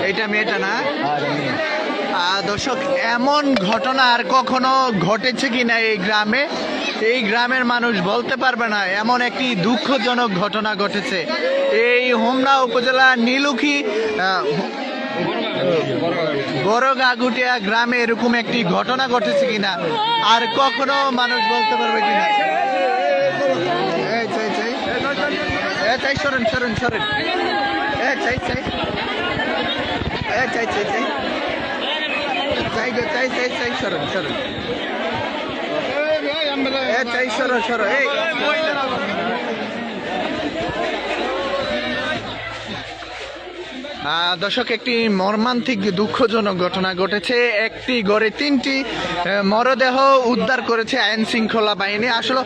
এইটা মেয়েটা না? দর্শক, এমন ঘটনা আর কখনো ঘটেছে কিনা এই গ্রামের মানুষ বলতে পারবে না। এমন একটি দুঃখজনক ঘটনা ঘটেছে এই হোমনা উপজেলা নীলুখী বড়গাগুটিয়া গ্রামে। এরকম একটি ঘটনা ঘটেছে কিনা আর কখনো মানুষ বলতে পারবে কিনা। সরেন সরেন সরেন, সরেন সরেন, সরো সরো। দর্শক, একটি মর্মান্তিক দুঃখজনক ঘটনা ঘটেছে। একটি ঘরে 3টি মরদেহ উদ্ধার করেছে আইন শৃঙ্খলা বাহিনী। আসলে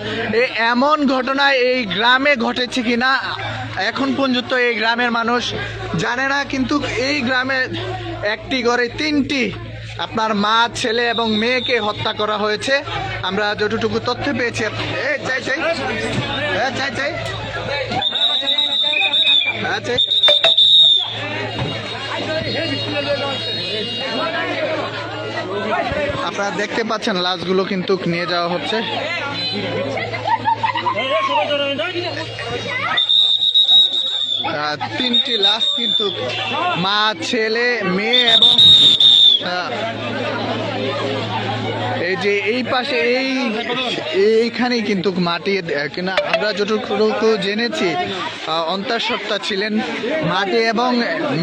এমন ঘটনা এই গ্রামে ঘটেছে কিনা এখন পর্যন্ত এই গ্রামের মানুষ জানে না। কিন্তু এই গ্রামে একটি ঘরে 3টি আপনার মা, ছেলে এবং মেয়েকে হত্যা করা হয়েছে। আমরা যতটুকু তথ্য পেয়েছি। আপনারা দেখতে পাচ্ছেন লাশগুলো কিন্তু নিয়ে যাওয়া হচ্ছে। 3টি লাশ কিন্তু মা, ছেলে, মেয়ে এবং এই যে এই পাশে এইখানেই কিন্তু মাটি কিনা আমরা যতটুকু জেনেছি অন্তঃসত্ত্বা ছিলেন। মাটি এবং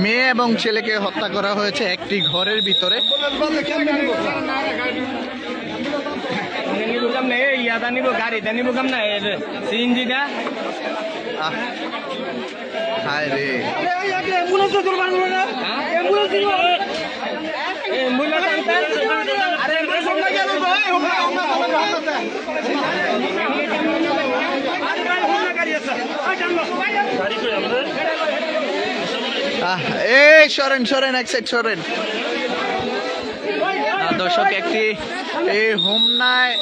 মেয়ে এবং ছেলেকে হত্যা করা হয়েছে একটি ঘরের ভিতরে। হায় রে, এই সরেন সরেন, এক সাইড সরেন। দর্শক, একটি এই হোমনায়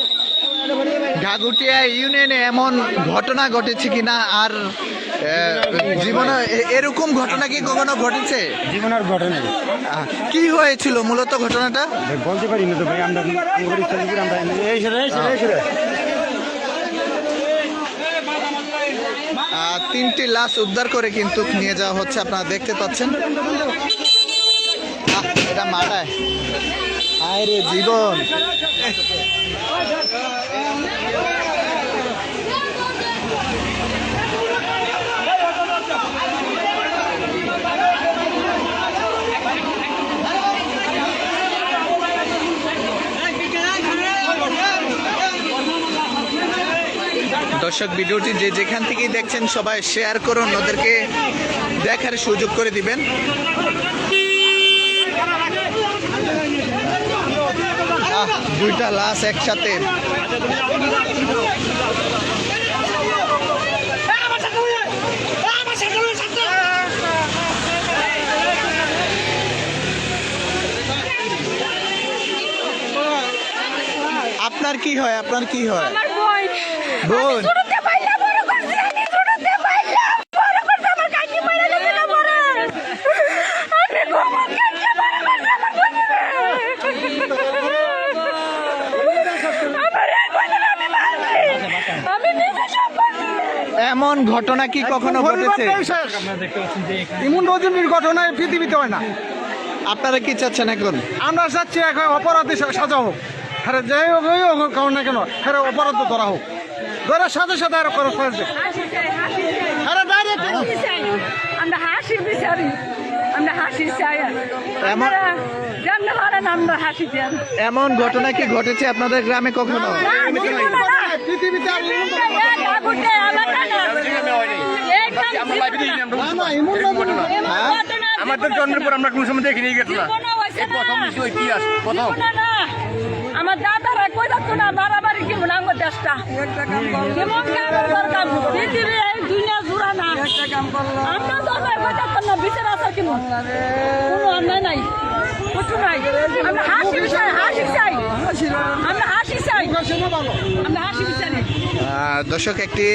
গাগুটিয়া ইউনিয়নে এমন ঘটনা ঘটেছে কিনা আর জীবনে এরকম ঘটনা কি কখনো ঘটেছে? জীবনের ঘটনা কি হয়েছিল মূলত ঘটনাটা বলতে পারি না তো ভাই। আমরা 3টি লাশ উদ্ধার করে কিন্তু নিয়ে যাওয়া হচ্ছে। আপনারা দেখতে পাচ্ছেন এটা মাটায়। হায় রে জীবন। দর্শক, ভিডিওটি যেখান থেকেই দেখছেন সবাই শেয়ার করুন, ওদেরকে দেখার সুযোগ করে দিবেন। দুইটা লাশ একসাথে। আপনার কি হয়? আপনার কি হয়? বোন। এমন ঘটনা কি কখনো ঘটেছে? এমন রজনীর ঘটনায় পৃথিবীতে হয় না। আপনারা কি চাচ্ছেন এখন? আমরা চাচ্ছি এখন অপরাধী সাজা হোক। হ্যাঁ, যাই হোক কারণ না কেন, হ্যাঁ অপরাধ ধরা হোক, ধরার সাথে সাথে আর খরচ করবে। আমরা হাসি বিচারি, আমরা হাসি চাই। এমন ঘটনা কি ঘটেছে আপনাদের গ্রামে কখনো? পৃথিবীতে আমাদের জন্মের পর আমরা কোন সময় দেখে নিয়ে গেছিলাম। আমার দাদারা কই থাকতো না, বাড়াবাড়ি কেমন আমার দেশটা কেমন দরকার পৃথিবী এই দুনিয়া জুড়া না। আমরা দরকার কই থাকতো না, বিচার আছে কেমন কোনো অন্যায় নাই, কিছু নাই। আমরা হাসি চাই, হাসি চাই, আমরা হাসি চাই, আমরা হাসি বিচারি। দর্শক, একটি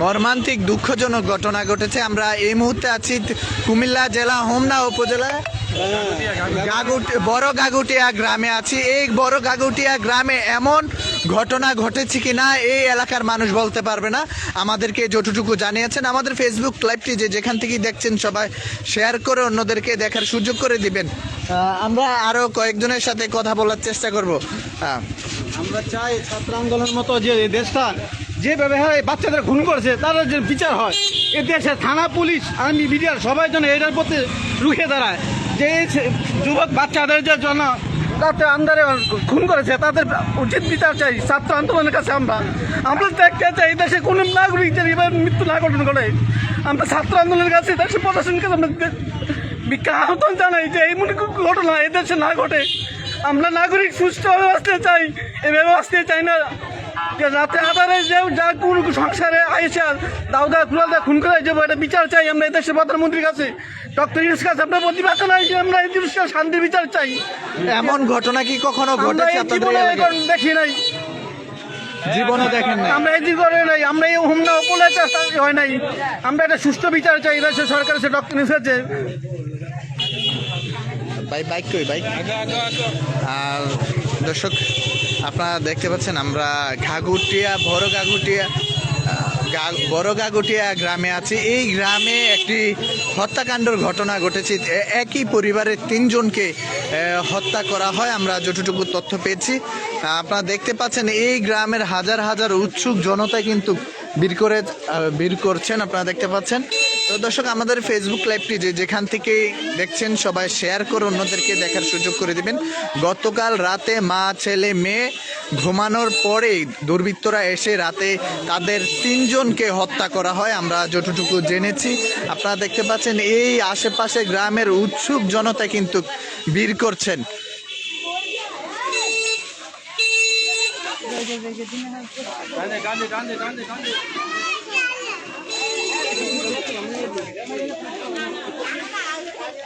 মর্মান্তিক দুঃখজনক ঘটনা ঘটেছে। আমরা এই মুহূর্তে আছি কুমিল্লা জেলা হোমনা উপজেলায় বড় গাগুটিয়া গ্রামে আছি। এই বড় গাগুটিয়া গ্রামে এমন ঘটনা ঘটেছে কিনা এই এলাকার মানুষ বলতে পারবে না। আমাদেরকে যতটুকু জানিয়েছেন, আমাদের ফেসবুক লাইভটি যেখান থেকে দেখছেন সবাই শেয়ার করে অন্যদেরকে দেখার সুযোগ করে দিবেন। আমরা আরো কয়েকজনের সাথে কথা বলার চেষ্টা করব। আমরা চাই ছাত্র আন্দোলনের মতো যে এই দেশটা যেভাবে হয় বাচ্চাদের খুন করেছে তার যে বিচার হয়, এ দেশে থানা পুলিশ আর্মি মিডিয়ার সবাই যেন এটার প্রতি রুখে দাঁড়ায়। যে যুবক বাচ্চাদের যে জন্য রাতে আন্দারে খুন করেছে তাদের উচিত বিচার চাই ছাত্র আন্দোলনের কাছে। আমরা দেখতে চাই এই দেশে কোনো নাগরিকদের এবার মৃত্যু না ঘটন করে। আমরা ছাত্র আন্দোলনের কাছে দেশের প্রশাসনের কাছে আমরা আহ্বান জানাই যে এই মনে ঘটনা এই দেশে না ঘটে। আমরা নাগরিক সুষ্ঠুভাবে বাঁচতে চাই, এভাবে বাঁচতে চাই না যে রাতে আধারে যে যা কোন সংসারে আইসা দাউদা কুলাদা খুন করে যাবো, এটা বিচার চাই আমরা এই দেশের প্রধানমন্ত্রীর কাছে, ডক্টর ইউনূসের কাছে। আমরা প্রতিবাদ জানাই যে আমরা এই জিনিসটা শান্তির বিচার চাই। এমন ঘটনা কি কখনো ঘটেছে আপনাদের জীবনে এলাকায়? দেখি নাই, জীবনে দেখেন না? আমরা এই জীবনে নাই, আমরা এই হোমনা উপলে হয় নাই। আমরা একটা সুষ্ঠু বিচার চাই দেশের সরকার সে ডক্টর ইউনূস কাছে। বাইক কই বাইক। আর দর্শক আপনারা দেখতে পাচ্ছেন আমরা বড় গাগুটিয়া গ্রামে আছি। এই গ্রামে একটি হত্যাকাণ্ডের ঘটনা ঘটেছে। একই পরিবারের 3 জনকে হত্যা করা হয়, আমরা যতটুকু তথ্য পেয়েছি। আপনারা দেখতে পাচ্ছেন এই গ্রামের হাজার হাজার উৎসুক জনতা কিন্তু ভিড় করছেন, আপনারা দেখতে পাচ্ছেন। তো দর্শক আমাদের ফেসবুক লাইভটি যেখান থেকে দেখছেন সবাই শেয়ার করে অন্যদেরকে দেখার সুযোগ করে দিবেন। গতকাল রাতে মা ছেলে মেয়ে ঘুমানোর পরে দুর্বৃত্তরা এসে রাতে তাদের 3 জনকে হত্যা করা হয়, আমরা যতটুকু জেনেছি। আপনারা দেখতে পাচ্ছেন এই আশেপাশে গ্রামের উৎসুক জনতা কিন্তু ভিড় করছেন।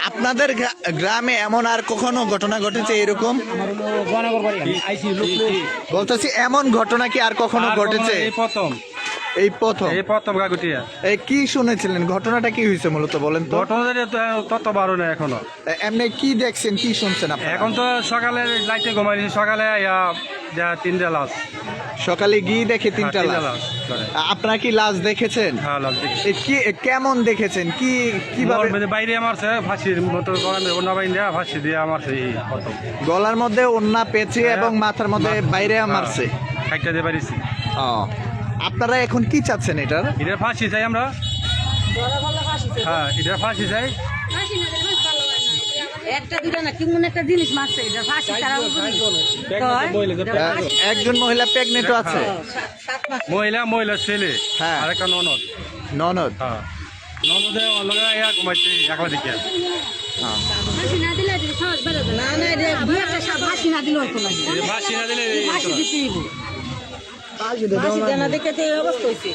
আপনাদের গ্রামে এমন আর কখনো ঘটনা ঘটেছে এরকম? বলতেছি এমন ঘটনা কি আর কখনো ঘটেছে? এই প্রথম গাগুটিয়া। এই কি শুনেছিলেন, ঘটনাটা কি হয়েছে মূলত বলেন তো? ঘটনাটা তত বারো না এখনো। এমনি কি দেখছেন, কি শুনছেন আপনারা? এখন তো সকালে লাইটে ঘুমাইছি, সকালে 3টা লাশ। সকালে গিয়ে দেখে 3টা লাশ। আপনারা কি লাশ দেখেছেন? হ্যাঁ, লাশ দেখেছি। কি কেমন দেখেছেন, কিভাবে? বাইরে মারছে ফাঁসির মতো, ওনা বাইন্দা ফাঁসি দিয়ে মারছে। এই প্রথম গলার মধ্যে ওন্না পেঁচে এবং মাথার মধ্যে বাইরে মারছে। একটা দিয়ে পারিছি। আপনারা এখন কি চাচ্ছেন এটার? এটা ফাঁসি চাই আমরা। হ্যাঁ, এটা ফাঁসি চাই। একটা দুটা না কেমন একটা জিনিস মারছে, এটা ফাঁসি তারা একজন মহিলা প্রেগনেন্টও আছে। মহিলা ছেলে, হ্যাঁ, আর একটা ননদ। হ্যাঁ, ননদে অলগা ঘুমাইছে একলা দিকে। ফাঁসি না দিলে সাহস বেরোবে না। না রে ফাঁসি না দিলে হতো না। ফাঁসি না দিলে ফাঁসি দিতেই ফাঁসি দেনা দেখে তো এই অবস্থা হয়েছে।